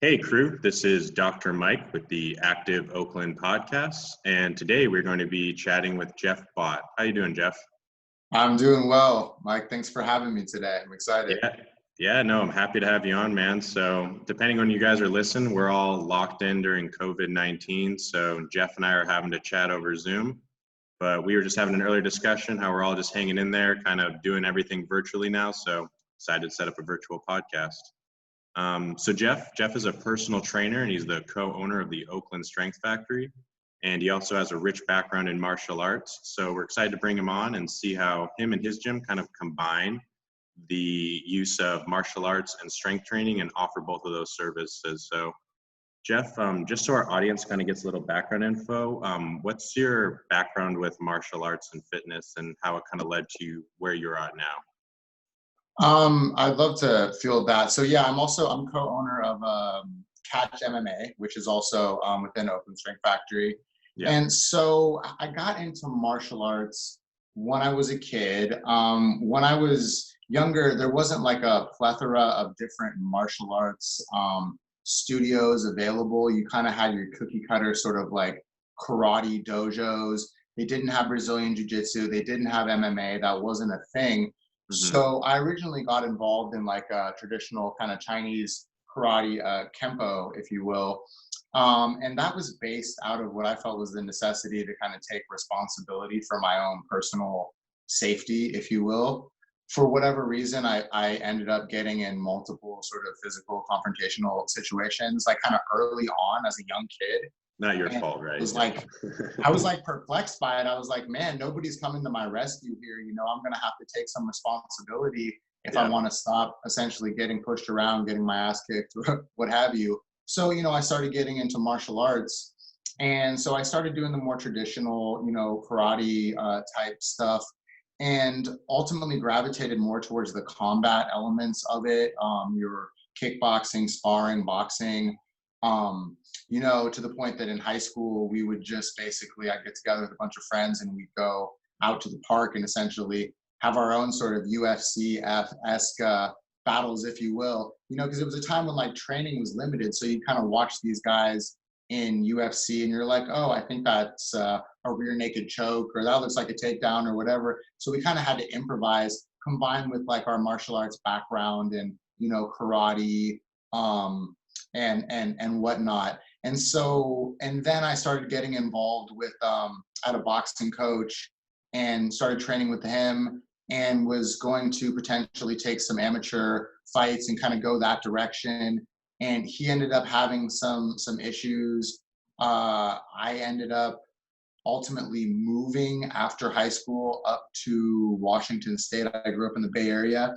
Hey crew, this is Dr. Mike with the Active Oakland podcast, and today we're going to be chatting with Jeff Bott. How you doing, Jeff? I'm doing well, Mike. Thanks for having me today. I'm excited. No, I'm happy to have you on, man. So depending on you guys are listening, we're all locked in during COVID-19, so Jeff and I are having to chat over Zoom, but we were just having an earlier discussion how we're all just hanging in there, kind of doing everything virtually now, so decided to set up a virtual podcast. So Jeff is a personal trainer and he's the co-owner of the Oakland Strength Factory. And he also has a rich background in martial arts. So we're excited to bring him on and see how him and his gym kind of combine the use of martial arts and strength training and offer both of those services. So Jeff, just so our audience kind of gets a little background info, what's your background with martial arts and fitness and how it kind of led to where you're at now? I'd love to field that. So yeah, I'm co-owner of Catch MMA, which is also within Oakland Strength Factory. Yeah. And so I got into martial arts when I was a kid. When I was younger, there wasn't like a plethora of different martial arts studios available. You kind of had your cookie cutter sort of like karate dojos. They didn't have Brazilian jiu-jitsu. They didn't have MMA. That wasn't a thing. Mm-hmm. So I originally got involved in like a traditional kind of Chinese karate, kempo, if you will. And that was based out of what I felt was the necessity to kind of take responsibility for my own personal safety, if you will. For whatever reason, I ended up getting in multiple sort of physical confrontational situations, like kind of early on as a young kid. Not your fault, right? I was like perplexed by it. I was like, man, nobody's coming to my rescue here. You know, I'm going to have to take some responsibility if I want to stop essentially getting pushed around, getting my ass kicked, what have you. So, you know, I started getting into martial arts. And so I started doing the more traditional, you know, karate type stuff and ultimately gravitated more towards the combat elements of it. Your kickboxing, sparring, boxing. You know, to the point that in high school, we would just basically, I'd get together with a bunch of friends and we'd go out to the park and essentially have our own sort of UFC-esque battles, if you will, you know, because it was a time when like training was limited. So you kind of watch these guys in UFC and you're like, oh, I think that's a rear naked choke or that looks like a takedown or whatever. So we kind of had to improvise combined with like our martial arts background and, you know, karate, and whatnot. And so, and then I started getting involved with, I had a boxing coach and started training with him and was going to potentially take some amateur fights and kind of go that direction. And he ended up having some issues. I ended up ultimately moving after high school up to Washington State. I grew up in the Bay Area.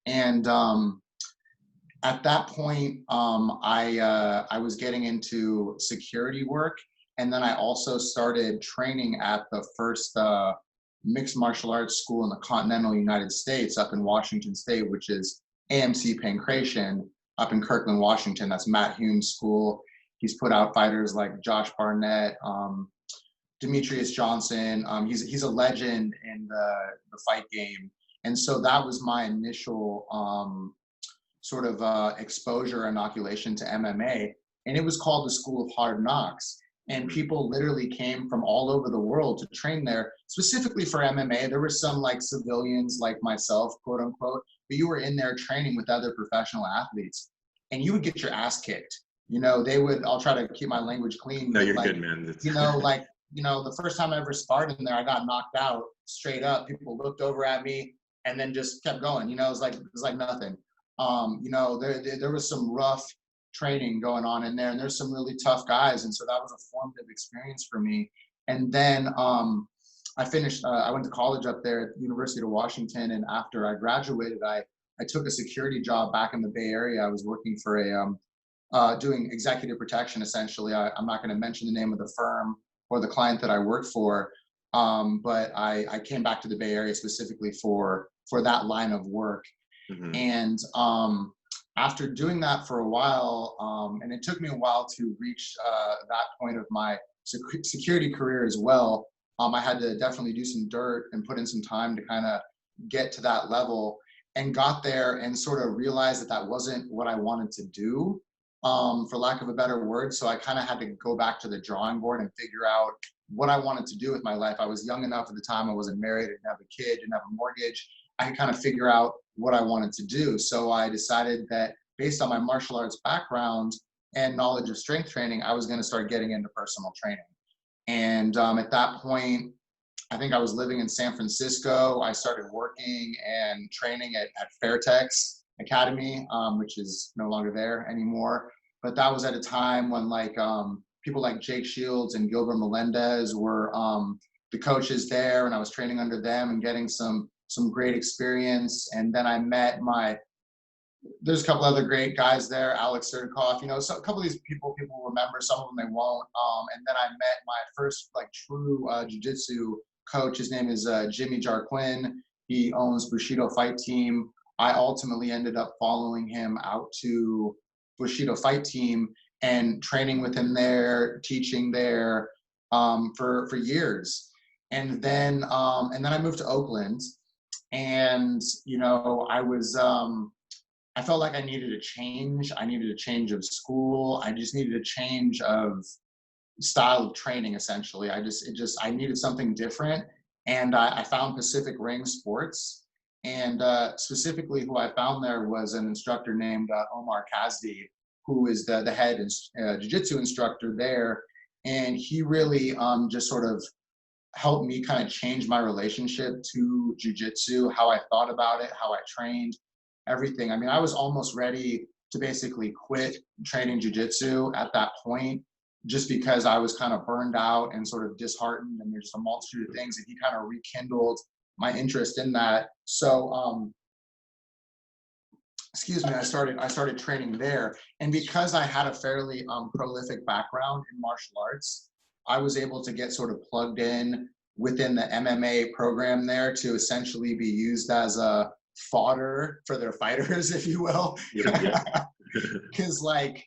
And at that point, I was getting into security work, and then I also started training at the first mixed martial arts school in the continental United States up in Washington State, which is AMC Pancration up in Kirkland, Washington. That's Matt Hume's school. He's put out fighters like Josh Barnett, Demetrius Johnson. He's a legend in the fight game. And so that was my initial sort of exposure, inoculation to MMA. And it was called the School of Hard Knocks. And people literally came from all over the world to train there, specifically for MMA. There were some like civilians like myself, quote unquote, but you were in there training with other professional athletes and you would get your ass kicked. You know, I'll try to keep my language clean. No, you're like, good, man. The first time I ever sparred in there, I got knocked out straight up. People looked over at me and then just kept going. You know, it was like nothing. You know, there was some rough training going on in there and there's some really tough guys. And so that was a formative experience for me. And then I went to college up there at the University of Washington. And after I graduated, I took a security job back in the Bay Area. I was working for doing executive protection, essentially. I'm not going to mention the name of the firm or the client that I worked for. But I came back to the Bay Area specifically for that line of work. Mm-hmm. And after doing that for a while, and it took me a while to reach that point of my security career as well, I had to definitely do some dirt and put in some time to kind of get to that level, and got there and sort of realized that wasn't what I wanted to do. for lack of a better word. So I kind of had to go back to the drawing board and figure out what I wanted to do with my life. I was young enough at the time. I wasn't married, didn't have a kid, didn't have a mortgage. I could kind of figure out what I wanted to do. So I decided that based on my martial arts background and knowledge of strength training, I was going to start getting into personal training. And at that point, I think I was living in San Francisco. I started working and training at Fairtex Academy, which is no longer there anymore. But that was at a time when people like Jake Shields and Gilbert Melendez were the coaches there, and I was training under them and getting some great experience. And then I met there's a couple other great guys there, Alex Surdikoff, so a couple of these people will remember, some of them they won't. And then I met my first true jiu-jitsu coach. His name is Jimmy Jarquin. He owns Bushido Fight Team. I ultimately ended up following him out to Bushido Fight Team and training with him there, teaching there for years. And then I moved to Oakland, and I felt like I needed a change. I needed a change of school. I just needed a change of style of training, essentially. I needed something different. And I found Pacific Ring Sports. And specifically who I found there was an instructor named Omar Kazdi, who is the head jiu-jitsu instructor there. And he really just sort of helped me kind of change my relationship to jiu-jitsu, how I thought about it, how I trained, everything. I mean, I was almost ready to basically quit training jiu-jitsu at that point, just because I was kind of burned out and sort of disheartened, and there's a multitude of things, and he kind of rekindled my interest in that. So, I started training there. And because I had a fairly prolific background in martial arts, I was able to get sort of plugged in within the MMA program there to essentially be used as a fodder for their fighters, if you will. Because I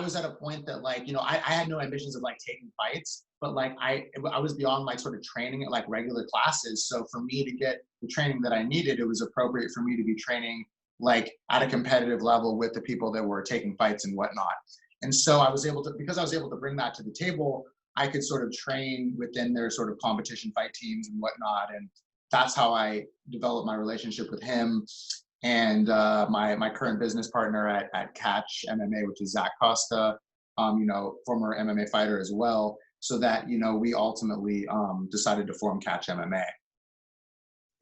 was at a point that I had no ambitions of taking fights, but I was beyond sort of training at regular classes. So for me to get the training that I needed, it was appropriate for me to be training at a competitive level with the people that were taking fights and whatnot. And so because I was able to bring that to the table, I could sort of train within their sort of competition fight teams and whatnot. And that's how I developed my relationship with him. And my current business partner at Catch MMA, which is Zach Costa, former MMA fighter as well. So that, we ultimately decided to form Catch MMA.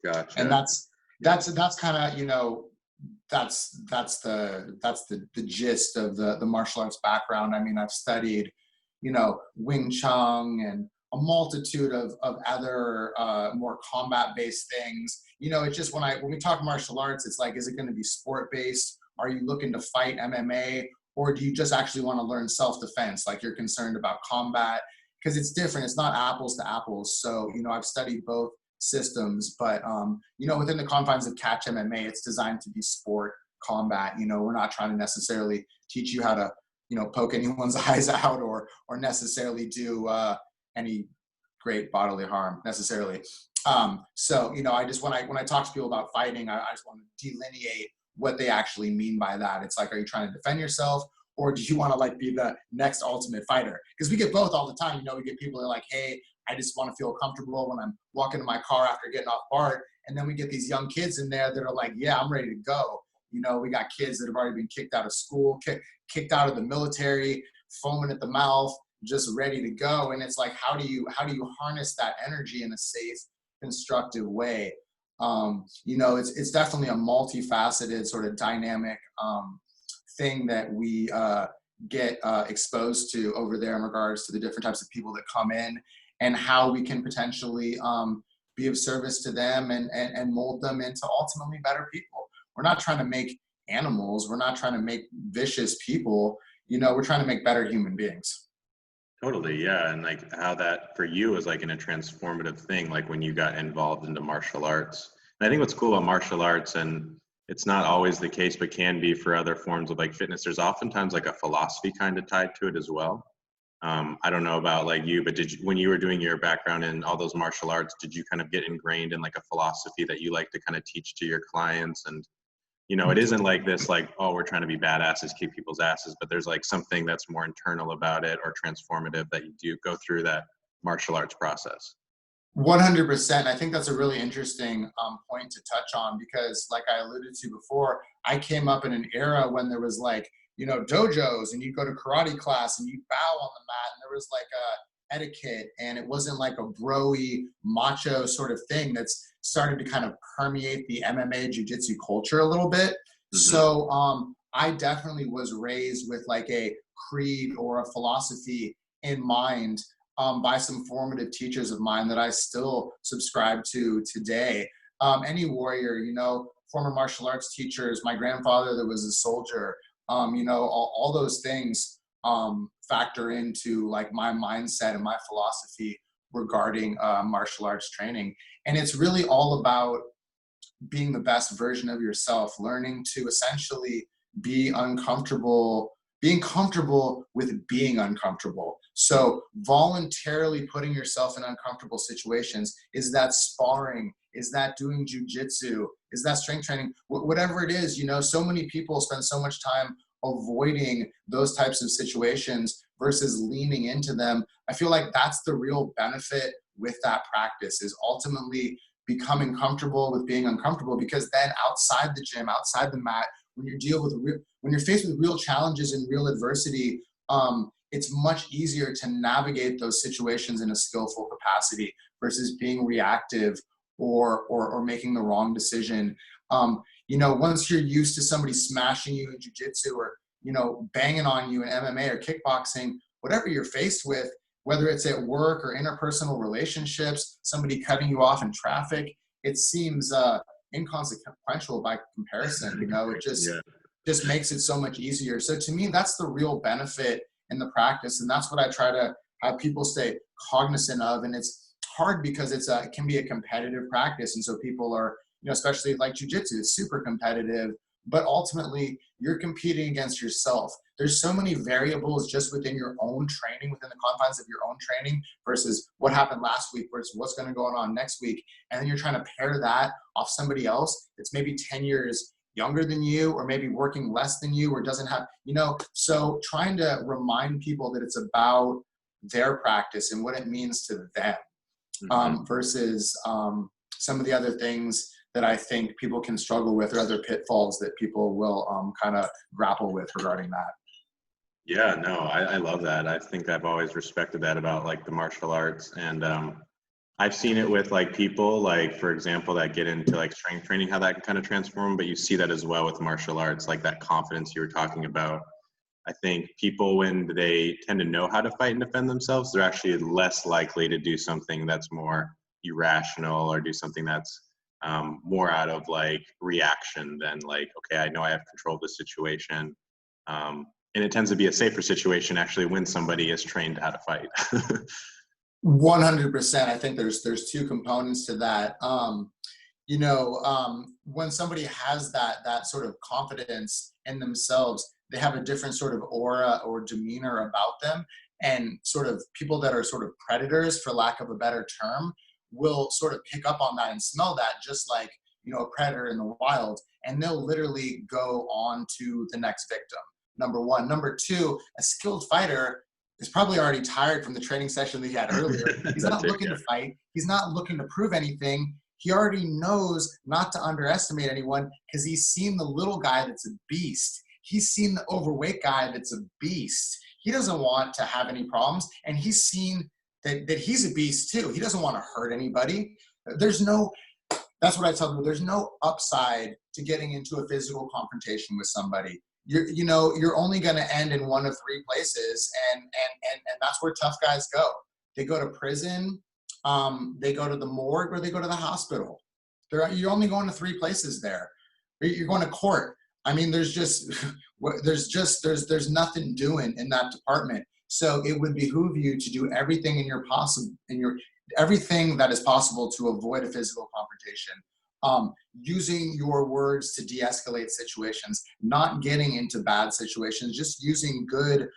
Gotcha. And that's kind of, that's the gist of the martial arts background. I mean, I've studied, Wing Chun and a multitude of other more combat-based things. It's just when we talk martial arts, it's is it going to be sport-based? Are you looking to fight MMA? Or do you just actually want to learn self-defense? You're concerned about combat? Because it's different. It's not apples to apples. So, I've studied both systems, but, within the confines of Catch MMA, it's designed to be sport, combat. We're not trying to necessarily teach you how to, poke anyone's eyes out or necessarily do any great bodily harm necessarily. So, I just, when I talk to people about fighting, I just want to delineate what they actually mean by that. It's are you trying to defend yourself, or do you want to be the next ultimate fighter? Because we get both all the time. We get people that are hey, I just want to feel comfortable when I'm walking to my car after getting off BART. And then we get these young kids in there that are yeah, I'm ready to go. We got kids that have already been kicked out of school, kicked out of the military, foaming at the mouth, just ready to go. And it's how do you harness that energy in a safe, constructive way? It's definitely a multifaceted sort of dynamic thing that we get exposed to over there in regards to the different types of people that come in, and how we can potentially be of service to them and mold them into ultimately better people. We're not trying to make animals. We're not trying to make vicious people. We're trying to make better human beings. Totally, yeah. And how that for you was in a transformative thing, when you got involved into martial arts. And I think what's cool about martial arts, and it's not always the case, but can be for other forms of fitness, there's oftentimes a philosophy kind of tied to it as well. I don't know about you, but when you were doing your background in all those martial arts, did you kind of get ingrained in a philosophy that you like to kind of teach to your clients? And you know, it isn't like this, like, oh, we're trying to be badasses, kick people's asses, but there's like something that's more internal about it or transformative that you do go through that martial arts process. 100%. I think that's a really interesting point to touch on because, like I alluded to before, I came up in an era when there was like, you know, dojos and you'd go to karate class and you'd bow on the mat and there was like a etiquette and it wasn't like a broy macho sort of thing that's started to kind of permeate the MMA jiu-jitsu culture a little bit. Mm-hmm. So I definitely was raised with like a creed or a philosophy in mind by some formative teachers of mine that I still subscribe to today. Any warrior, you know, former martial arts teachers, my grandfather that was a soldier, you know, all those things factor into like my mindset and my philosophy regarding martial arts training. And it's really all about being the best version of yourself, learning to essentially be uncomfortable, being comfortable with being uncomfortable. So voluntarily putting yourself in uncomfortable situations, is that sparring? Is that doing jujitsu? Is that strength training? Whatever it is, you know, so many people spend so much time avoiding those types of situations versus leaning into them. I feel like that's the real benefit with that practice, is ultimately becoming comfortable with being uncomfortable, because then outside the gym, outside the mat, when when you're faced with real challenges and real adversity, it's much easier to navigate those situations in a skillful capacity versus being reactive or making the wrong decision. You know, once you're used to somebody smashing you in jiu-jitsu or, you know, banging on you in MMA or kickboxing, whatever you're faced with, whether it's at work or interpersonal relationships, somebody cutting you off in traffic, it seems inconsequential by comparison. You know, it just makes it so much easier. So to me, that's the real benefit in the practice, and that's what I try to have people stay cognizant of. And it's hard because it can be a competitive practice, and so people are, you know, especially like jiu-jitsu, it's super competitive, but ultimately you're competing against yourself. There's so many variables just within your own training, within the confines of your own training, versus what happened last week versus what's going to go on next week. And then you're trying to pair that off somebody else that's maybe 10 years younger than you, or maybe working less than you, or doesn't have, you know, so trying to remind people that it's about their practice and what it means to them, versus some of the other things that I think people can struggle with, or other pitfalls that people will kind of grapple with regarding that. Yeah, no, I love that. I think I've always respected that about like the martial arts. And I've seen it with like people, like, for example, that get into like strength training, how that can kind of transform, but you see that as well with martial arts, like that confidence you were talking about. I think people, when they tend to know how to fight and defend themselves, they're actually less likely to do something that's more irrational or do something that's more out of like reaction than like, okay, I know I have control of the situation. And it tends to be a safer situation actually when somebody is trained how to fight. 100%. I think there's two components to that. You know, when somebody has that sort of confidence in themselves, they have a different sort of aura or demeanor about them. And sort of people that are sort of predators, for lack of a better term, will sort of pick up on that and smell that, just like, you know, a predator in the wild, and they'll literally go on to the next victim. Number one. Number two, a skilled fighter is probably already tired from the training session that he had earlier. He's not looking to fight. He's not looking to prove anything. He already knows not to underestimate anyone, because he's seen the little guy that's a beast. He's seen the overweight guy that's a beast. He doesn't want to have any problems, and he's seen that he's a beast too. He doesn't want to hurt anybody. That's what I tell people. There's no upside to getting into a physical confrontation with somebody. You're only going to end in one of three places, and that's where tough guys go. They go to prison, they go to the morgue, or they go to the hospital. You're only going to three places there. You're going to court. I mean, there's nothing doing in that department. So it would behoove you to do everything everything that is possible to avoid a physical confrontation. Using your words to de-escalate situations, not getting into bad situations, just using good,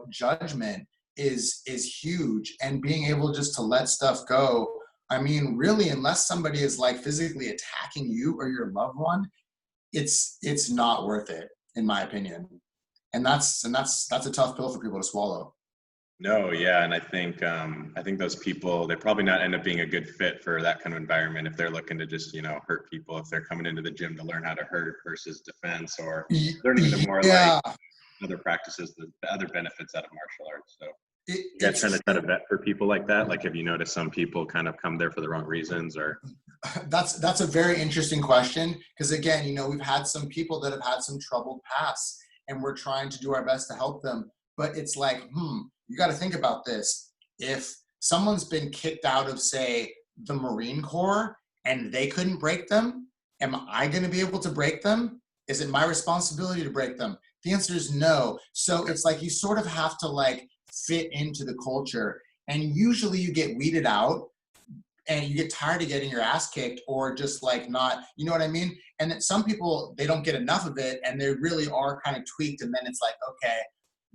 judgment is huge, and being able just to let stuff go. I mean, really, unless somebody is like physically attacking you or your loved one, it's not worth it, in my opinion. And that's a tough pill for people to swallow. No, yeah, and I think those people, they probably not end up being a good fit for that kind of environment if they're looking to just, hurt people, if they're coming into the gym to learn how to hurt versus defense, or learning the more like Yeah, other practices, the other benefits out of martial arts. So you guys tend it's to set a vet for people like that? Like, have you noticed some people kind of come there for the wrong reasons, or? that's a very interesting question, because again, we've had some people that have had some troubled pasts, and we're trying to do our best to help them. But it's like, you got to think about this. If someone's been kicked out of, say, the Marine Corps, and they couldn't break them, am I going to be able to break them? Is it my responsibility to break them? The answer is no. So it's like you sort of have to like fit into the culture, and usually you get weeded out and you get tired of getting your ass kicked, or just like not, you know what I mean? And then some people, they don't get enough of it, and they really are kind of tweaked, and then it's like, okay,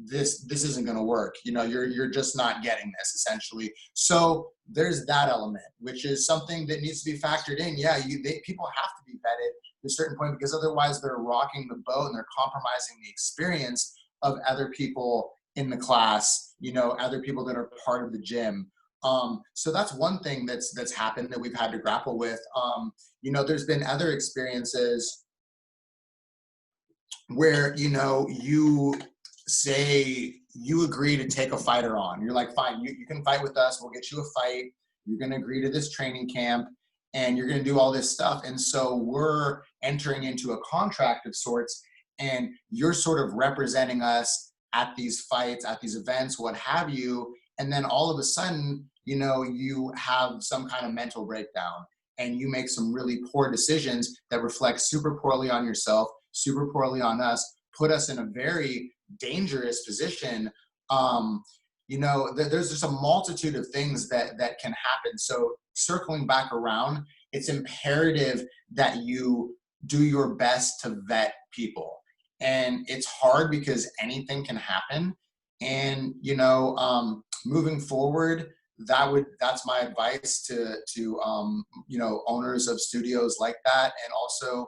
this isn't going to work. You're just not getting this, essentially. So there's that element, which is something that needs to be factored in. Yeah, people have to be vetted to a certain point, because otherwise they're rocking the boat and they're compromising the experience of other people in the class, other people that are part of the gym. So that's one thing that's happened that we've had to grapple with. There's been other experiences where, you say you agree to take a fighter on. You're like, fine, you can fight with us. We'll get you a fight. You're going to agree to this training camp, and you're going to do all this stuff. And so we're entering into a contract of sorts, and you're sort of representing us at these fights, at these events, what have you. And then all of a sudden, you have some kind of mental breakdown, and you make some really poor decisions that reflect super poorly on yourself, super poorly on us, put us in a very dangerous position. There's just a multitude of things that can happen. So circling back around, it's imperative that you do your best to vet people. And it's hard because anything can happen. And, moving forward, that's my advice to owners of studios like that. And also,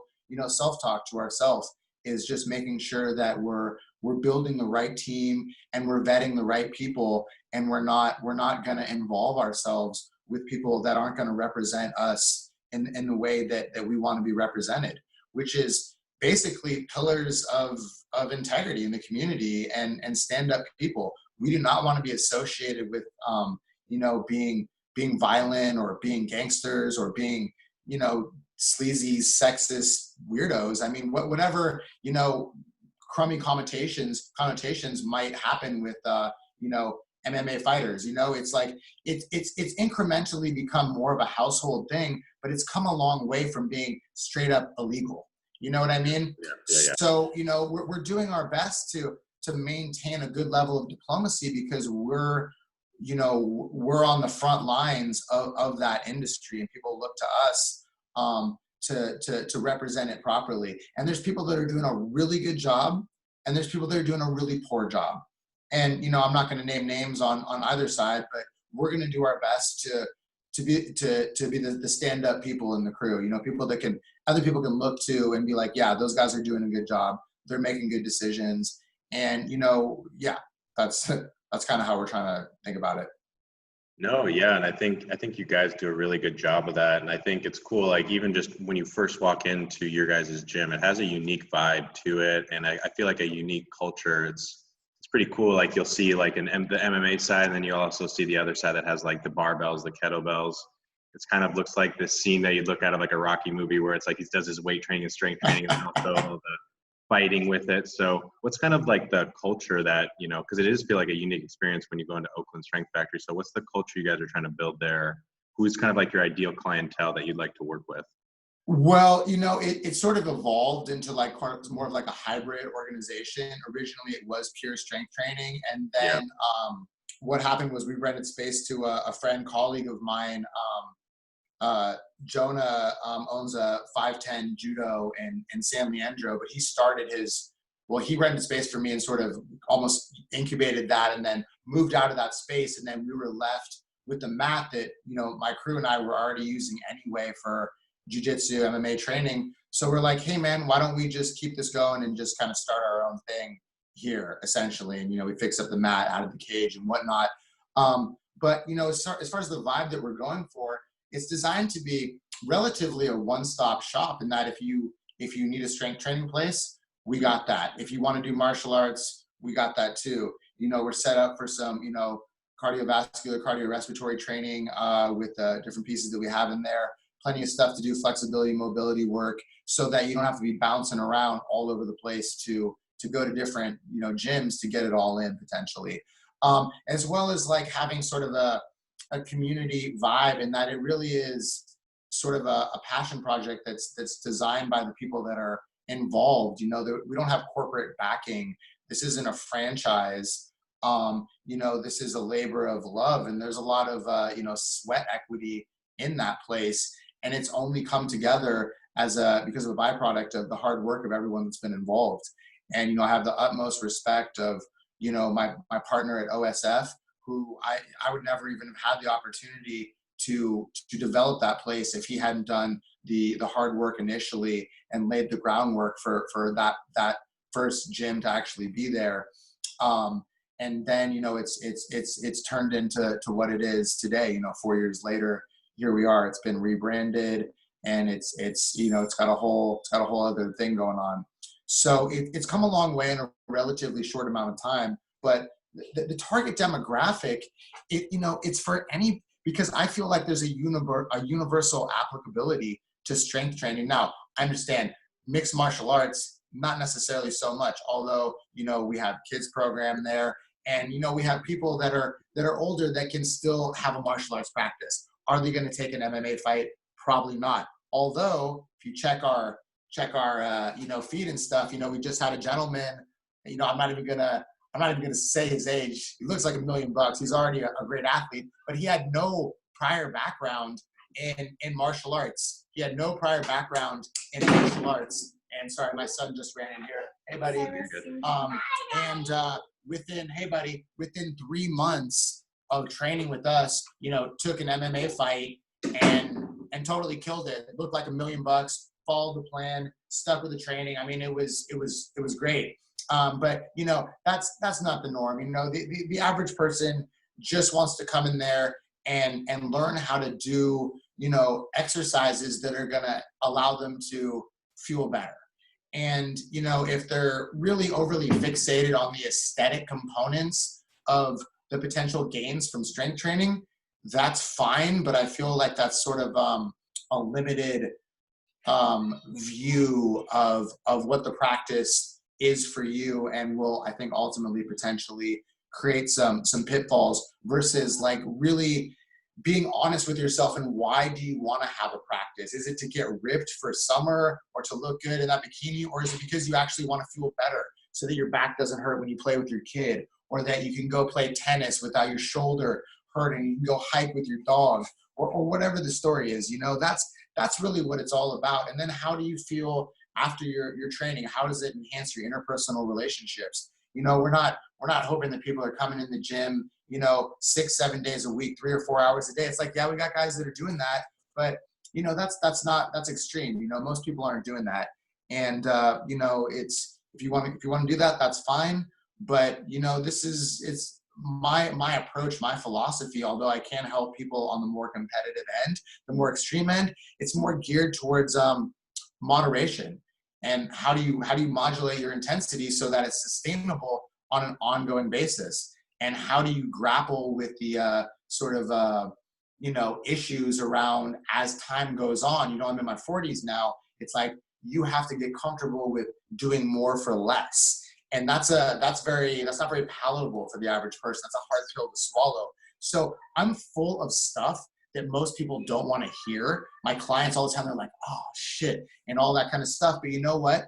self-talk to ourselves, is just making sure that we're building the right team, and we're vetting the right people, and we're not going to involve ourselves with people that aren't going to represent us in the way that we want to be represented, which is basically pillars of integrity in the community and stand-up people. We do not want to be associated with being violent, or being gangsters, or being sleazy, sexist weirdos. I mean, whatever, crummy connotations might happen with, MMA fighters. It's like, it's incrementally become more of a household thing, but it's come a long way from being straight up illegal. You know what I mean? Yeah. So, we're doing our best to maintain a good level of diplomacy, because we're on the front lines of that industry, and people look to us to represent it properly. And there's people that are doing a really good job, and there's people that are doing a really poor job. And I'm not going to name names on either side, but we're going to do our best to be the stand-up people in the crew. People that other people can look to and be like, yeah, those guys are doing a good job. They're making good decisions. And that's kind of how we're trying to think about it. No, yeah, and I think you guys do a really good job of that, and I think it's cool. Like, even just when you first walk into your guys' gym, it has a unique vibe to it, and I feel like a unique culture. It's pretty cool. Like, you'll see like the MMA side, and then you also see the other side that has like the barbells, the kettlebells. It's kind of looks like this scene that you'd look out of like a Rocky movie, where it's like he does his weight training and strength training, and then also the fighting with it. So what's kind of like the culture that, because it is feel like a unique experience when you go into Oakland Strength Factory. So what's the culture you guys are trying to build there? Who's kind of like your ideal clientele that you'd like to work with? Well, it sort of evolved into like more of like a hybrid organization. Originally, it was pure strength training. And then what happened was we rented space to a friend, colleague of mine. Jonah owns a 5'10" judo in San Leandro, but he rented space for me and sort of almost incubated that, and then moved out of that space. And then we were left with the mat that, my crew and I were already using anyway for jiu-jitsu, MMA training. So we're like, hey man, why don't we just keep this going and just kind of start our own thing here, essentially. And, we fix up the mat out of the cage and whatnot. But, as far as the vibe that we're going for, it's designed to be relatively a one-stop shop, in that if you need a strength training place, we got that. If you want to do martial arts, we got that too. We're set up for some, cardiovascular, cardiorespiratory training with different pieces that we have in there. Plenty of stuff to do, flexibility, mobility work, so that you don't have to be bouncing around all over the place to go to different, gyms to get it all in potentially. As well as like having sort of a community vibe, in that it really is sort of a passion project that's designed by the people that are involved. We don't have corporate backing. This isn't a franchise. This is a labor of love, and there's a lot of sweat equity in that place, and it's only come together because of a byproduct of the hard work of everyone that's been involved. And I have the utmost respect of my partner at OSF, who I would never even have had the opportunity to develop that place if he hadn't done the hard work initially and laid the groundwork for that first gym to actually be there. And then it's turned into what it is today. 4 years later, here we are. It's been rebranded, and it's got a whole other thing going on. So it's come a long way in a relatively short amount of time. But the target demographic, it's for any, because I feel like there's a universal applicability to strength training. Now, I understand mixed martial arts, not necessarily so much, although, we have kids program there, and, we have people that are older that can still have a martial arts practice. Are they going to take an MMA fight? Probably not. Although if you check our feed and stuff, we just had a gentleman, I'm not even gonna say his age. He looks like $1 million. He's already a great athlete, but he had no prior background in martial arts. He had no prior background in martial arts. And sorry, my son just ran in here. Hey, buddy. Within 3 months of training with us, took an MMA fight and totally killed it. It looked like $1 million. Followed the plan, stuck with the training. I mean, it was great. But that's not the norm. The average person just wants to come in there and learn how to do exercises that are going to allow them to feel better. And if they're really overly fixated on the aesthetic components of the potential gains from strength training, that's fine. But I feel like that's sort of a limited view of what the practice is for you, and will, I think, ultimately potentially create some pitfalls, versus like really being honest with yourself. And why do you want to have a practice? Is it to get ripped for summer, or to look good in that bikini? Or is it because you actually want to feel better, so that your back doesn't hurt when you play with your kid, or that you can go play tennis without your shoulder hurting, you can go hike with your dog, or whatever the story is? That's really what it's all about. And then how do you feel after your training? How does it enhance your interpersonal relationships? We're not hoping that people are coming in the gym, 6-7 days a week, 3 or 4 hours a day. It's like, yeah, we got guys that are doing that, but that's extreme. Most people aren't doing that. And it's, if you want to do that, that's fine. But it's my approach, my philosophy. Although I can help people on the more competitive end, the more extreme end, it's more geared towards moderation. And how do you modulate your intensity so that it's sustainable on an ongoing basis? And how do you grapple with the issues around as time goes on? I'm in my 40s now. It's like you have to get comfortable with doing more for less. And that's not very palatable for the average person. That's a hard pill to swallow. So I'm full of stuff that most people don't want to hear. My clients all the time, they're like, oh shit, and all that kind of stuff. But you know what?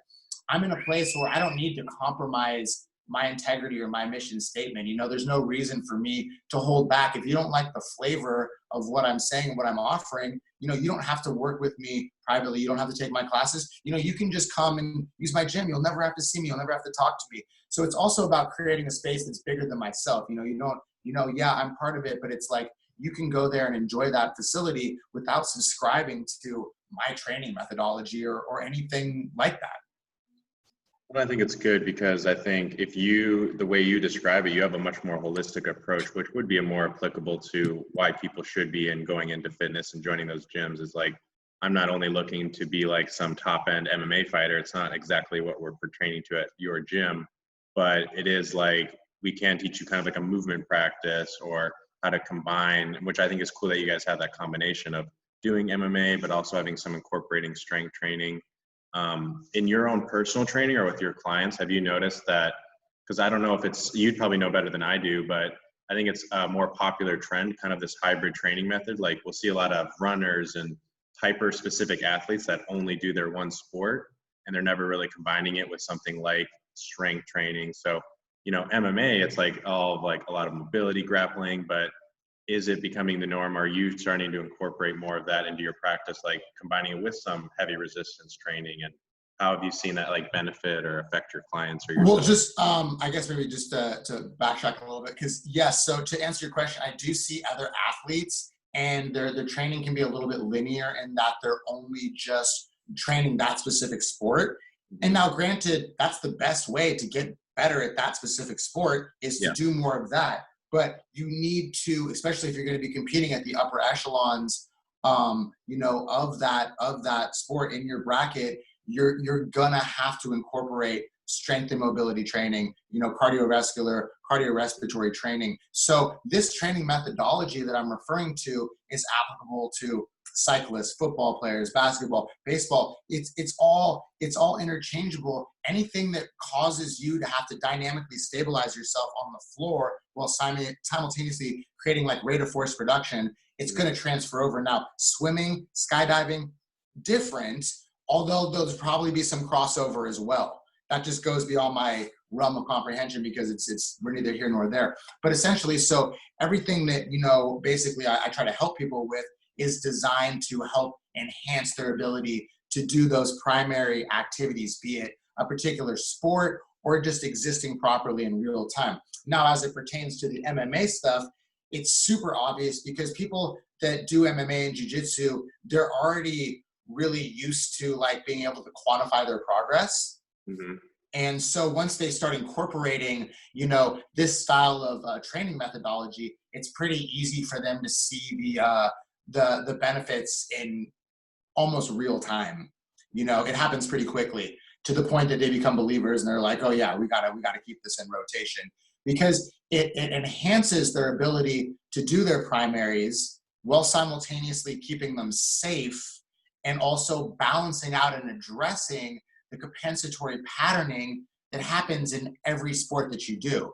I'm in a place where I don't need to compromise my integrity or my mission statement. There's no reason for me to hold back. If you don't like the flavor of what I'm saying and what I'm offering, you don't have to work with me privately. You don't have to take my classes. You can just come and use my gym. You'll never have to see me. You'll never have to talk to me. So it's also about creating a space that's bigger than myself. Yeah, I'm part of it, but it's like, you can go there and enjoy that facility without subscribing to my training methodology or anything like that. Well, I think it's good because I think the way you describe it, you have a much more holistic approach, which would be a more applicable to why people should be in going into fitness and joining those gyms. Is like, I'm not only looking to be like some top end MMA fighter. It's not exactly what we're pertaining to at your gym, but it is like, we can teach you kind of like a movement practice or how to combine, which I think is cool that you guys have that combination of doing MMA, but also having some incorporating strength training. In your own personal training or with your clients, have you noticed that, because I don't know if you'd probably know better than I do, but I think it's a more popular trend, kind of this hybrid training method. Like we'll see a lot of runners and hyper specific athletes that only do their one sport and they're never really combining it with something like strength training. So, MMA, it's like all like a lot of mobility grappling, but is it becoming the norm? Are you starting to incorporate more of that into your practice, like combining it with some heavy resistance training? And how have you seen that like benefit or affect your clients or yourself? Well, just I guess maybe just to backtrack a little bit, because yes, so to answer your question, I do see other athletes and their training can be a little bit linear in that they're only just training that specific sport. And now granted, that's the best way to get better at that specific sport is to do more of that. But you need to, especially if you're going to be competing at the upper echelons, of that sport in your bracket, you're gonna have to incorporate strength and mobility training, cardiorespiratory training. So this training methodology that I'm referring to is applicable to cyclists, football players, basketball, baseball. It's all interchangeable. Anything that causes you to have to dynamically stabilize yourself on the floor while simultaneously creating like rate of force production, it's going to transfer over. Now, swimming, skydiving, different, although there'll probably be some crossover as well. That just goes beyond my realm of comprehension because we're neither here nor there. But essentially, so everything that, basically I try to help people with is designed to help enhance their ability to do those primary activities, be it a particular sport or just existing properly in real time. Now, as it pertains to the MMA stuff, it's super obvious because people that do MMA and jiu-jitsu, they're already really used to like being able to quantify their progress. Mm-hmm. And so once they start incorporating, this style of training methodology, it's pretty easy for them to see the benefits in almost real time. It happens pretty quickly to the point that they become believers and they're like, oh yeah, we gotta keep this in rotation because it enhances their ability to do their primaries while simultaneously keeping them safe and also balancing out and addressing the compensatory patterning that happens in every sport that you do.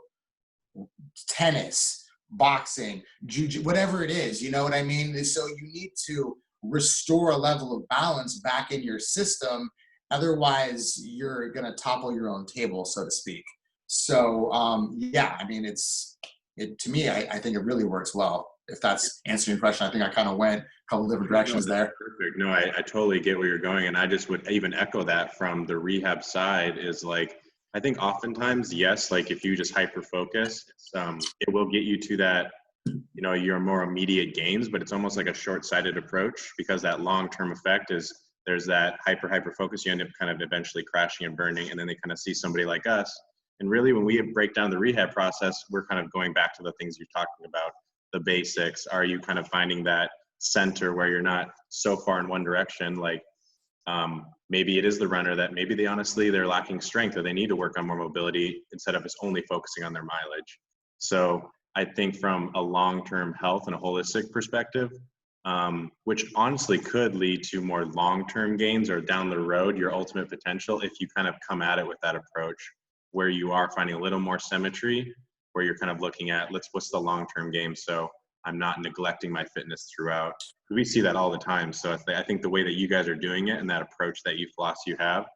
Tennis, boxing, jiu-jitsu, whatever it is, you know what I mean? So you need to restore a level of balance back in your system. Otherwise, you're going to topple your own table, so to speak. So, to me, I think it really works well. If that's answering your question, I think I kind of went a couple different directions there. Perfect. No, I totally get where you're going. And I just would even echo that from the rehab side is like, I think oftentimes, yes, like if you just hyper focus, it will get you to that, your more immediate gains, but it's almost like a short-sighted approach because that long-term effect is there's that hyper focus. You end up kind of eventually crashing and burning. And then they kind of see somebody like us. And really when we break down the rehab process, we're kind of going back to the things you're talking about, the basics. Are you kind of finding that center where you're not so far in one direction? Like maybe it is the runner that maybe they're lacking strength or they need to work on more mobility instead of just only focusing on their mileage. So I think from a long-term health and a holistic perspective, which honestly could lead to more long-term gains or down the road, your ultimate potential, if you kind of come at it with that approach where you are finding a little more symmetry, where you're kind of looking at what's the long-term game. So I'm not neglecting my fitness throughout. We see that all the time. So I think the way that you guys are doing it and that approach that philosophy you have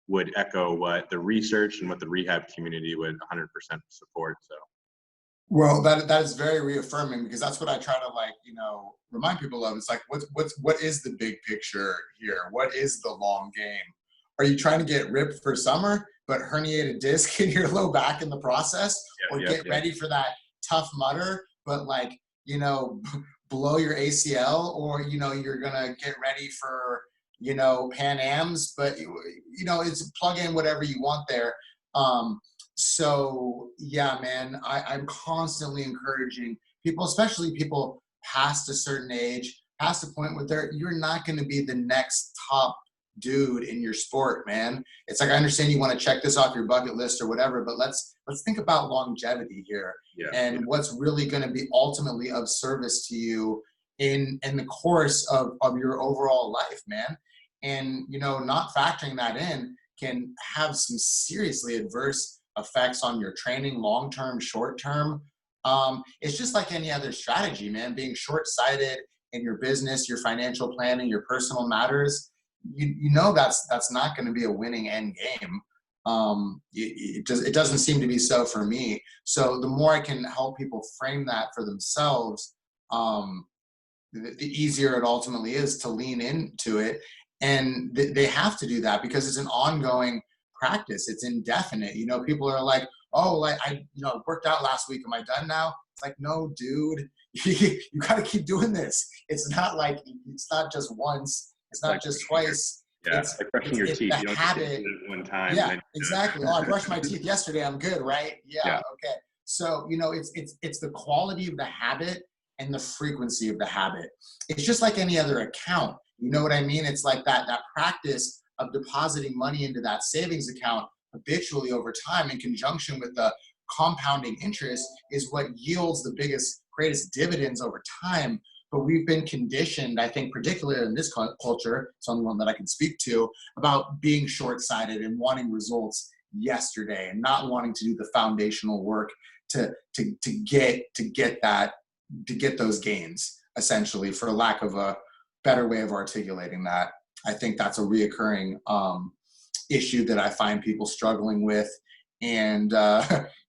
would echo what the research and what the rehab community would 100% support. So. Well, that is very reaffirming because that's what I try to remind people of. It's like, what is the big picture here? What is the long game? Are you trying to get ripped for summer, but herniate a disc in your low back in the process, or get ready for that Tough Mudder, but blow your ACL, or you're gonna get ready for you know, Pan Ams, but you know, it's plug in whatever you want there. So yeah, man, I'm constantly encouraging people, especially people past a certain age, past the point where you're not going to be the next top dude in your sport, man. It's like, I understand you want to check this off your bucket list or whatever, but let's think about longevity here, Yeah. and what's really going to be ultimately of service to you in the course of your overall life, man. And you know, not factoring that in can have some seriously adverse effects on your training, long term, short term. It's just like any other strategy, man. Being short sighted in your business, your financial planning, your personal matters, you know that's not going to be a winning end game. It doesn't seem to be so for me. So the more I can help people frame that for themselves, the easier it ultimately is to lean into it. And they have to do that because it's an ongoing practice. It's indefinite. You know, people are like, oh, like you know, worked out last week. Am I done now? It's like, no, dude, you got to keep doing this. It's not just once. It's not just twice. Yeah, it's like brushing your teeth. You don't habit. just do it one time. Yeah, exactly. Oh, I brushed my teeth yesterday. I'm good, right? Yeah. Okay. So, you know, it's the quality of the habit and the frequency of the habit. It's just like any other account. You know what I mean? It's like that practice of depositing money into that savings account habitually over time in conjunction with the compounding interest is what yields the greatest dividends over time. But we've been conditioned, I think, particularly in this culture, it's the only one that I can speak to, about being short-sighted and wanting results yesterday and not wanting to do the foundational work to get those gains, essentially, for lack of a better way of articulating that. I think that's a reoccurring issue that I find people struggling with. And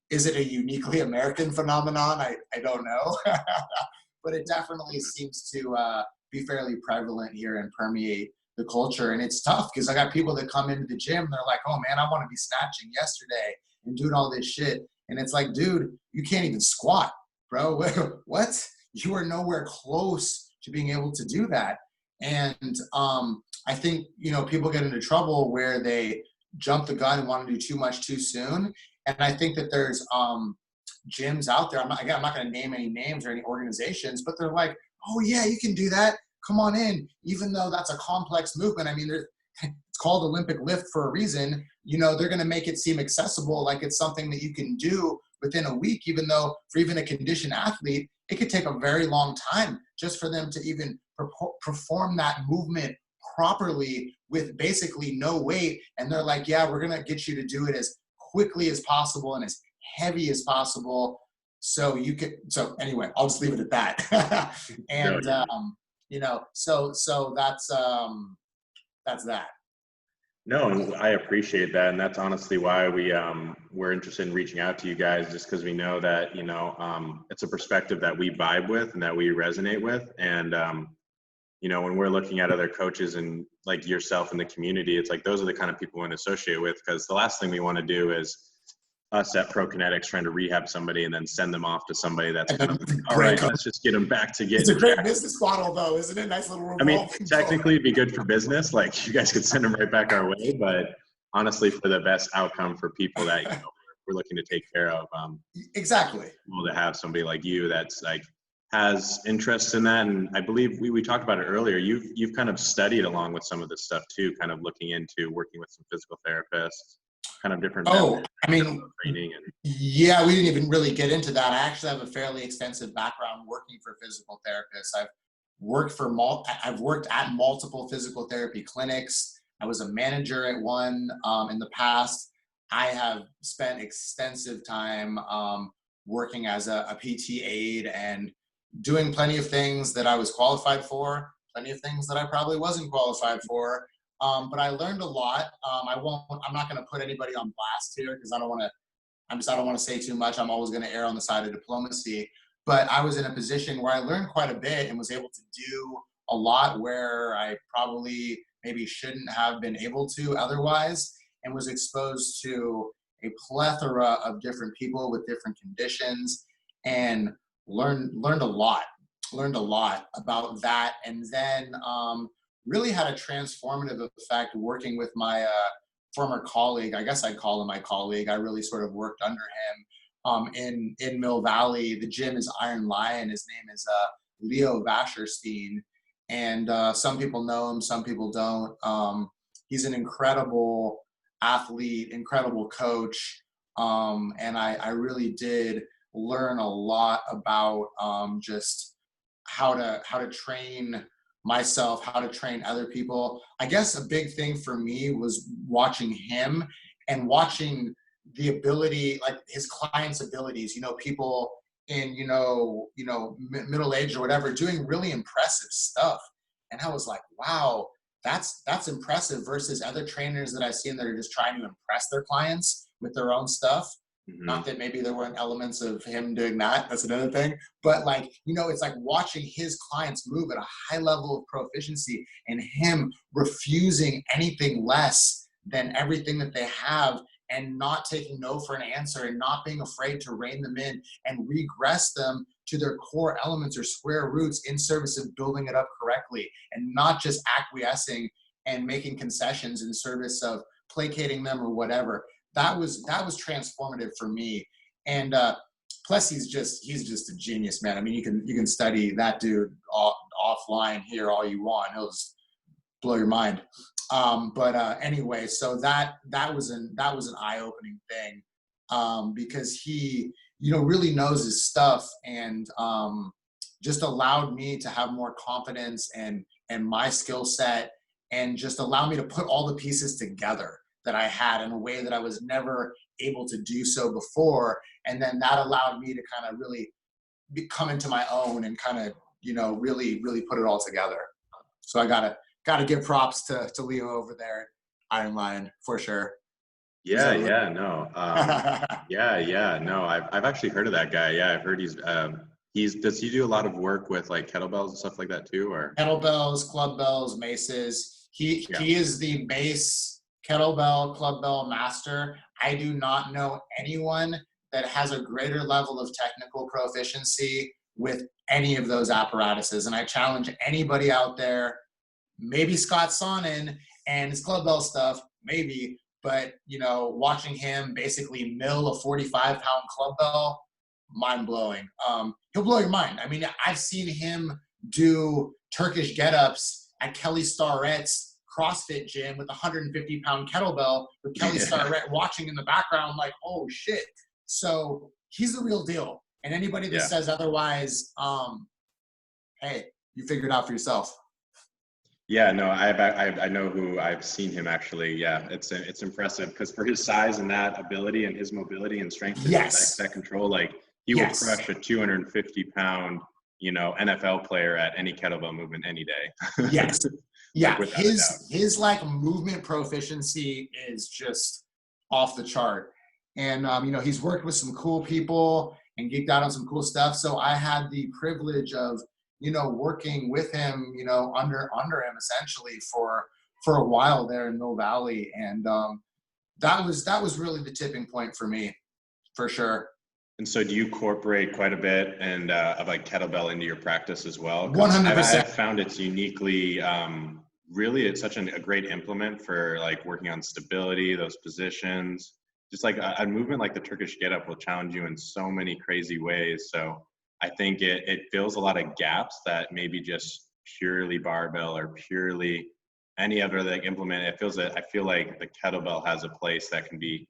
is it a uniquely American phenomenon? I don't know. But it definitely seems to be fairly prevalent here and permeate the culture. And it's tough because I got people that come into the gym, they're like, oh man, I want to be snatching yesterday and doing all this shit. And it's like, dude, you can't even squat, bro. What? You are nowhere close to being able to do that. And I think, you know, people get into trouble where they jump the gun and want to do too much too soon. And I think that there's gyms out there. I'm not going to name any names or any organizations, but they're like, oh yeah, you can do that. Come on in. Even though that's a complex movement. I mean, it's called Olympic lift for a reason. You know, they're going to make it seem accessible, like it's something that you can do within a week, even though for even a conditioned athlete, it could take a very long time just for them to even perform that movement properly with basically no weight. And they're like, yeah, we're going to get you to do it as quickly as possible and as heavy as possible. So anyway, I'll just leave it at that. And, you know, so that's that. No, I appreciate that. And that's honestly why we're interested in reaching out to you guys, just because we know that, you know, it's a perspective that we vibe with and that we resonate with. And, you know, when we're looking at other coaches and like yourself in the community, it's like, those are the kind of people we want to associate with, because the last thing we want to do is us at Pro+Kinetix trying to rehab somebody and then send them off to somebody that's kind of like, all right, let's just get them back to getting. It's a great business model though, isn't it? Nice little revolve. I mean, technically it'd be good for business. Like, you guys could send them right back our way, but honestly, for the best outcome for people that, you know, we're looking to take care of. Exactly. Well, to have somebody like you that's like has interest in that. And I believe we talked about it earlier. You've kind of studied along with some of this stuff too, kind of looking into working with some physical therapists, kind of different I mean, training. And yeah, we didn't even really get into that. I actually have a fairly extensive background working for physical therapists. I've worked at multiple physical therapy clinics. I was a manager at one in the past. I have spent extensive time working as a PT aide and doing plenty of things that I was qualified for, plenty of things that I probably wasn't qualified for. But I learned a lot. I'm not going to put anybody on blast here because I don't want to say too much. I'm always going to err on the side of diplomacy. But I was in a position where I learned quite a bit and was able to do a lot where I probably maybe shouldn't have been able to otherwise, and was exposed to a plethora of different people with different conditions, and learned a lot about that. And then really had a transformative effect working with my former colleague. I guess I'd call him my colleague. I really sort of worked under him in Mill Valley. The gym is Iron Lion. His name is Leo Vasherstein. And some people know him, some people don't. He's an incredible athlete, incredible coach. And I really did learn a lot about just how to train myself, how to train other people. I guess a big thing for me was watching him and watching the ability, like his clients' abilities, people in, middle age or whatever, doing really impressive stuff. And I was like, wow, that's impressive versus other trainers that I've seen that are just trying to impress their clients with their own stuff. Mm-hmm. Not that maybe there weren't elements of him doing that. That's another thing. But it's like watching his clients move at a high level of proficiency and him refusing anything less than everything that they have and not taking no for an answer and not being afraid to rein them in and regress them to their core elements or square roots in service of building it up correctly, and not just acquiescing and making concessions in service of placating them or whatever. That was transformative for me. And plus he's just a genius, man. I mean, you can study that dude offline here all you want. He'll just blow your mind. Anyway, so that was an eye-opening thing, because he, really knows his stuff, and just allowed me to have more confidence and my skill set, and just allow me to put all the pieces together that I had in a way that I was never able to do so before. And then that allowed me to kind of really come into my own and kind of, really, really put it all together. So I gotta give props to Leo over there at Iron Lion for sure. Yeah, no. I've actually heard of that guy. Yeah, I've heard does he do a lot of work with like kettlebells and stuff like that too, or? Kettlebells, club bells, maces. He is the mace kettlebell, club bell master. I do not know anyone that has a greater level of technical proficiency with any of those apparatuses. And I challenge anybody out there, maybe Scott Sonnen and his club bell stuff, maybe, but watching him basically mill a 45-pound club bell, mind blowing. He'll blow your mind. I mean, I've seen him do Turkish get-ups at Kelly Starrett's CrossFit gym with a 150-pound kettlebell with Kelly Starrett watching in the background, like, oh shit. So he's the real deal. And anybody that says otherwise, hey, you figure it out for yourself. Yeah, no, I know who I've seen him actually. Yeah, it's impressive because for his size and that ability and his mobility and strength and that control, like he will crush a 250-pound, NFL player at any kettlebell movement any day. Yes. Yeah, like, his like movement proficiency is just off the chart. And he's worked with some cool people and geeked out on some cool stuff. So I had the privilege of working with him, under him essentially for a while there in Mill Valley. And that was really the tipping point for me, for sure. And so do you incorporate quite a bit of like kettlebell into your practice as well? 100%. I've found it's uniquely, really it's such a great implement for like working on stability, those positions. Just like a movement like the Turkish get-up will challenge you in so many crazy ways. So I think it fills a lot of gaps that maybe just purely barbell or purely any other like implement. I feel like the kettlebell has a place that can be,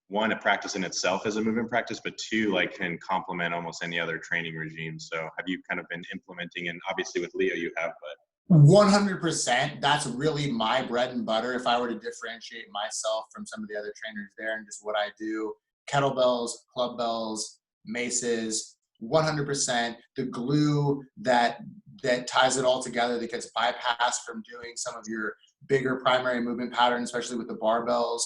one, a practice in itself as a movement practice, but two, like can complement almost any other training regime. So have you kind of been implementing, and obviously with Leo you have, but 100%. That's really my bread and butter. If I were to differentiate myself from some of the other trainers there and just what I do, kettlebells, club bells, maces, 100%. The glue that ties it all together, that gets bypassed from doing some of your bigger primary movement patterns, especially with the barbells,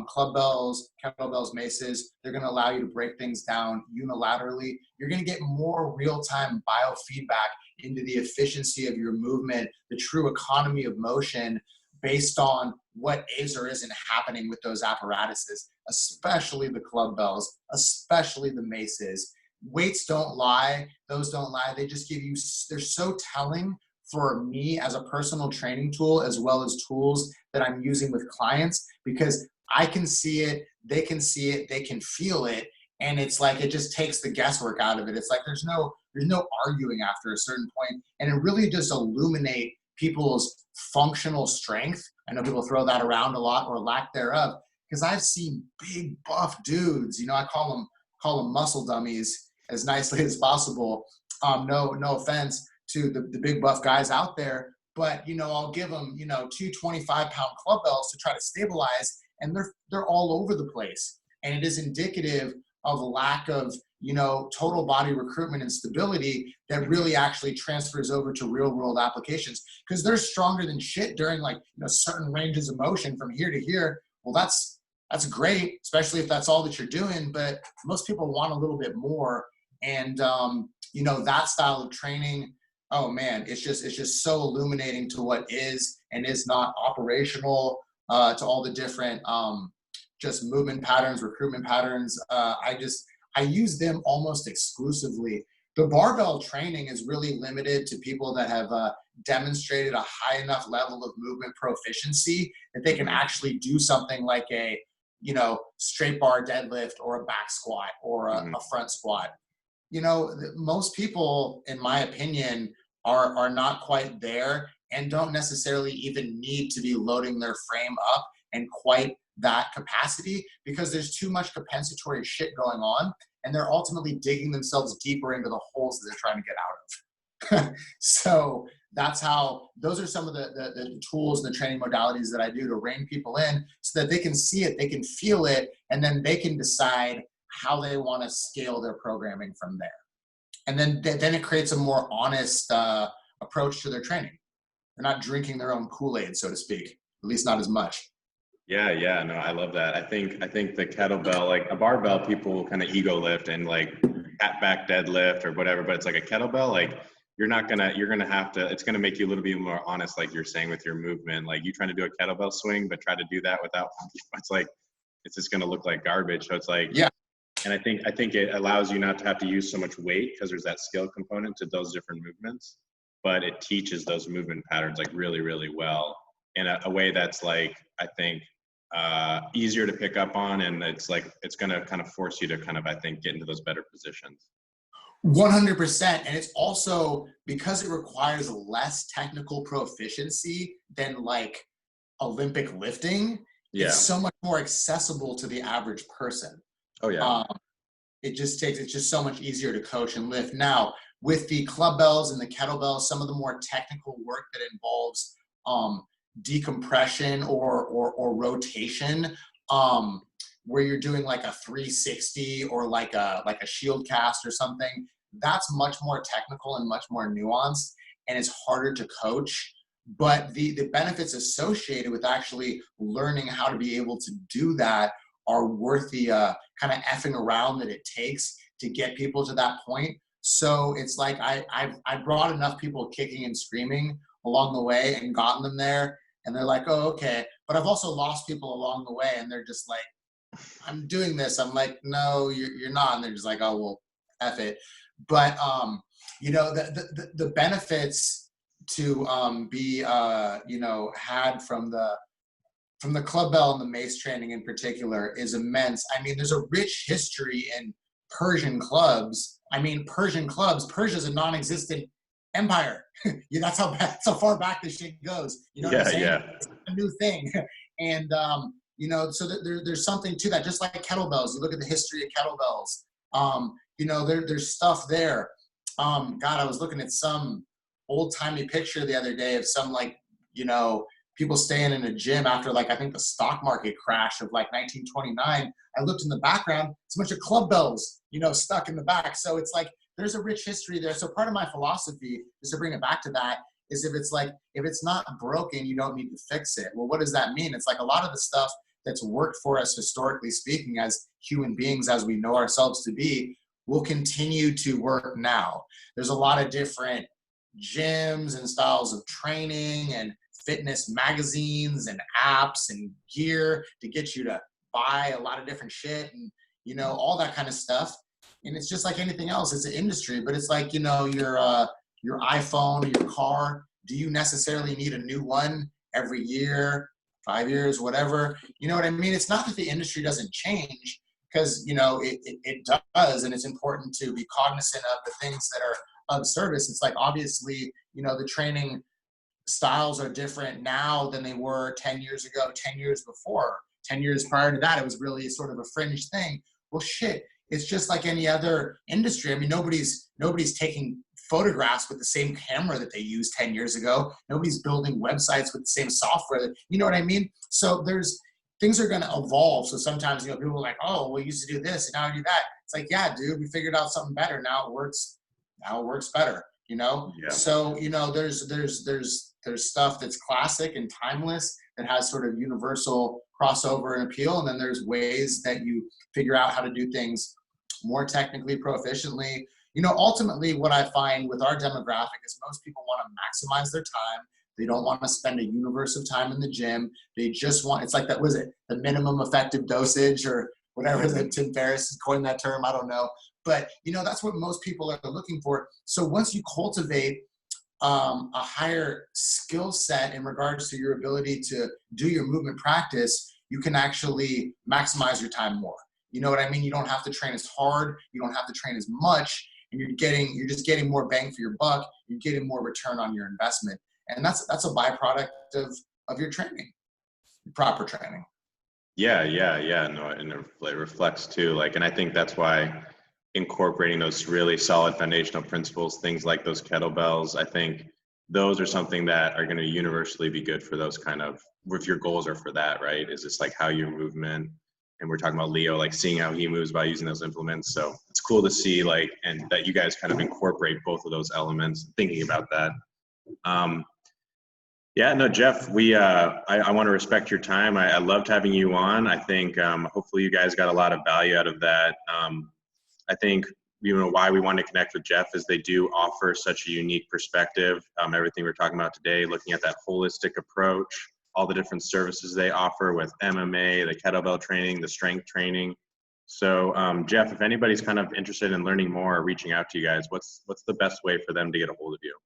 club bells, kettlebells, maces, they're going to allow you to break things down unilaterally. You're going to get more real-time biofeedback into the efficiency of your movement, the true economy of motion based on what is or isn't happening with those apparatuses, especially the club bells, especially the maces. Weights don't lie. Those don't lie. They just give you, they're so telling for me as a personal training tool, as well as tools that I'm using with clients, because I can see it, they can see it, they can feel it. And it's like, it just takes the guesswork out of it. It's like, there's no arguing after a certain point. And it really just illuminate people's functional strength. I know people throw that around a lot, or lack thereof, because I've seen big buff dudes, you know, I call them muscle dummies as nicely as possible. No offense to the big buff guys out there, but, you know, I'll give them, you know, 2 25-pound club bells to try to stabilize, and they're all over the place. And it is indicative of a lack of, you know, total body recruitment and stability that really actually transfers over to real world applications, because they're stronger than shit during, like, you know, certain ranges of motion from here to here. Well, that's great, especially if that's all that you're doing, but most people want a little bit more. And, you know, that style of training, oh man, it's just so illuminating to what is and is not operational, to all the different, just movement patterns, recruitment patterns. I use them almost exclusively. The barbell training is really limited to people that have demonstrated a high enough level of movement proficiency that they can actually do something like a, you know, straight bar deadlift, or a back squat, or a front squat. You know, most people, in my opinion, are not quite there, and don't necessarily even need to be loading their frame up and quite that capacity, because there's too much compensatory shit going on, and they're ultimately digging themselves deeper into the holes that they're trying to get out of. So those are some of the tools and the training modalities that I do to rein people in, so that they can see it, they can feel it, and then they can decide how they want to scale their programming from there. And then it creates a more honest approach to their training. They're not drinking their own Kool-Aid, so to speak, at least not as much. Yeah, no, I love that. I think the kettlebell, like a barbell, people kind of ego lift and like cat back deadlift or whatever, but it's like a kettlebell, like you're gonna have to, it's gonna make you a little bit more honest, like you're saying, with your movement. Like you trying to do a kettlebell swing, but try to do that without, it's like, it's just gonna look like garbage. So it's like, yeah. And I think it allows you not to have to use so much weight, because there's that skill component to those different movements, but it teaches those movement patterns like really, really well in a way that's like, I think, easier to pick up on. And it's like, it's going to kind of force you to kind of, I think, get into those better positions. 100%. And it's also because it requires less technical proficiency than like Olympic lifting. Yeah. It's so much more accessible to the average person. Oh yeah. It's just so much easier to coach and lift. Now, with the club bells and the kettlebells, some of the more technical work that involves decompression or rotation, where you're doing like a 360 or like a shield cast or something, that's much more technical and much more nuanced, and it's harder to coach. But the benefits associated with actually learning how to be able to do that are worth the kind of effing around that it takes to get people to that point. So it's like I brought enough people kicking and screaming along the way and gotten them there, and they're like, oh, okay. But I've also lost people along the way, and they're just like, I'm doing this. I'm like, no, you're not. And they're just like, oh, well, F it. But, you know, the benefits to be, you know, had from the club bell and the mace training in particular is immense. I mean, there's a rich history in Persian clubs. I mean, Persia's a non-existent empire. Yeah, that's how far back this shit goes. You know what I'm saying? Yeah. It's a new thing. And, you know, so there's something to that, just like kettlebells. You look at the history of kettlebells. You know, there's stuff there. God, I was looking at some old-timey picture the other day of some, like, you know, people staying in a gym after, like, I think the stock market crash of like 1929. I looked in the background, it's a bunch of club bells, you know, stuck in the back. So it's like, there's a rich history there. So part of my philosophy is to bring it back to that is if it's not broken, you don't need to fix it. Well, what does that mean? It's like a lot of the stuff that's worked for us historically speaking as human beings, as we know ourselves to be, will continue to work now. There's a lot of different gyms and styles of training and fitness magazines and apps and gear to get you to buy a lot of different shit and, you know, all that kind of stuff. And it's just like anything else. It's an industry, but it's like, you know, your iPhone, your car, Do you necessarily need a new one every year, 5 years, whatever? You know what I mean? It's not that the industry doesn't change, because, you know, it does, and it's important to be cognizant of the things that are of service. It's like, obviously, you know, the training styles are different now than they were 10 years ago, 10 years before. 10 years prior to that, it was really sort of a fringe thing. Well, shit, it's just like any other industry. I mean, nobody's taking photographs with the same camera that they used 10 years ago. Nobody's building websites with the same software that, you know what I mean? So things are going to evolve. So sometimes, you know, people are like, oh, we used to do this and now I do that. It's like, yeah, dude, we figured out something better. Now it works better, you know? Yeah. So, you know, there's stuff that's classic and timeless that has sort of universal crossover and appeal. And then there's ways that you figure out how to do things more technically, proficiently. You know, ultimately what I find with our demographic is most people want to maximize their time. They don't want to spend a universe of time in the gym. They just want, it's like that, was it the minimum effective dosage or whatever that Tim Ferriss coined that term? I don't know. But, you know, that's what most people are looking for. So once you cultivate a higher skill set in regards to your ability to do your movement practice, you can actually maximize your time more. You know what I mean? You don't have to train as hard. You don't have to train as much. And you're just getting more bang for your buck. You're getting more return on your investment. And that's a byproduct of your training, proper training. Yeah. No, and it reflects too. Like, and I think that's why incorporating those really solid foundational principles, things like those kettlebells, I think those are something that are going to universally be good for those kind of, if your goals are for that, right? Is just like how your movement, and we're talking about Leo, like seeing how he moves by using those implements. So it's cool to see, like, and that you guys kind of incorporate both of those elements, thinking about that. Yeah, no, Jeff, I want to respect your time. I loved having you on. I think hopefully you guys got a lot of value out of that. I think, you know, why we want to connect with Jeff is they do offer such a unique perspective. Everything we're talking about today, looking at that holistic approach, all the different services they offer with MMA, the kettlebell training, the strength training. So Jeff, if anybody's kind of interested in learning more or reaching out to you guys, what's the best way for them to get a hold of you?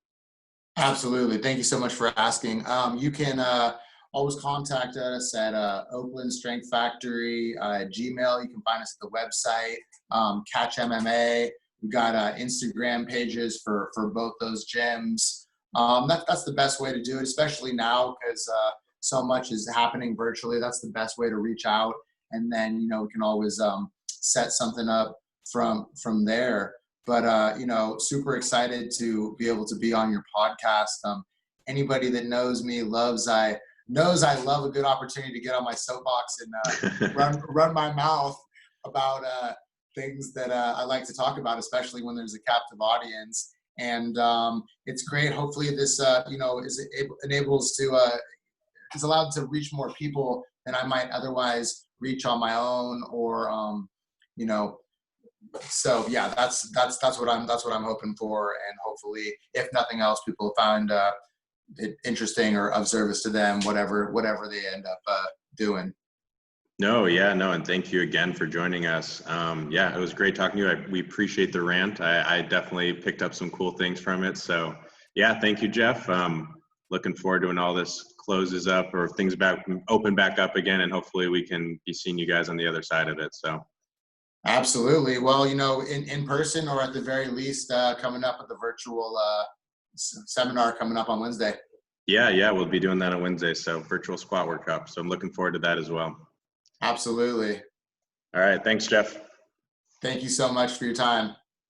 Absolutely. Thank you so much for asking. You can always contact us at Oakland Strength Factory at Gmail. You can find us at the website, Catch MMA. We've got Instagram pages for both those gyms. That's the best way to do it, especially now because so much is happening virtually. That's the best way to reach out. And then, you know, we can always set something up from there. But, you know, super excited to be able to be on your podcast. Anybody that knows me knows I love a good opportunity to get on my soapbox and run my mouth about things that I like to talk about, especially when there's a captive audience. And it's great. Hopefully this, you know, is allowed to reach more people than I might otherwise reach on my own, or, you know. So yeah, that's what I'm hoping for, and hopefully, if nothing else, people find it interesting or of service to them, whatever they end up doing. No, and thank you again for joining us. Yeah, it was great talking to you. We appreciate the rant. I definitely picked up some cool things from it. So yeah, thank you, Jeff. Looking forward to when all this closes up or things open back up again, and hopefully we can be seeing you guys on the other side of it. So. Absolutely. Well, you know, in person, or at the very least, coming up with the virtual seminar coming up on Wednesday. Yeah, we'll be doing that on Wednesday. So virtual squat workup. So I'm looking forward to that as well. Absolutely. All right. Thanks, Jeff. Thank you so much for your time.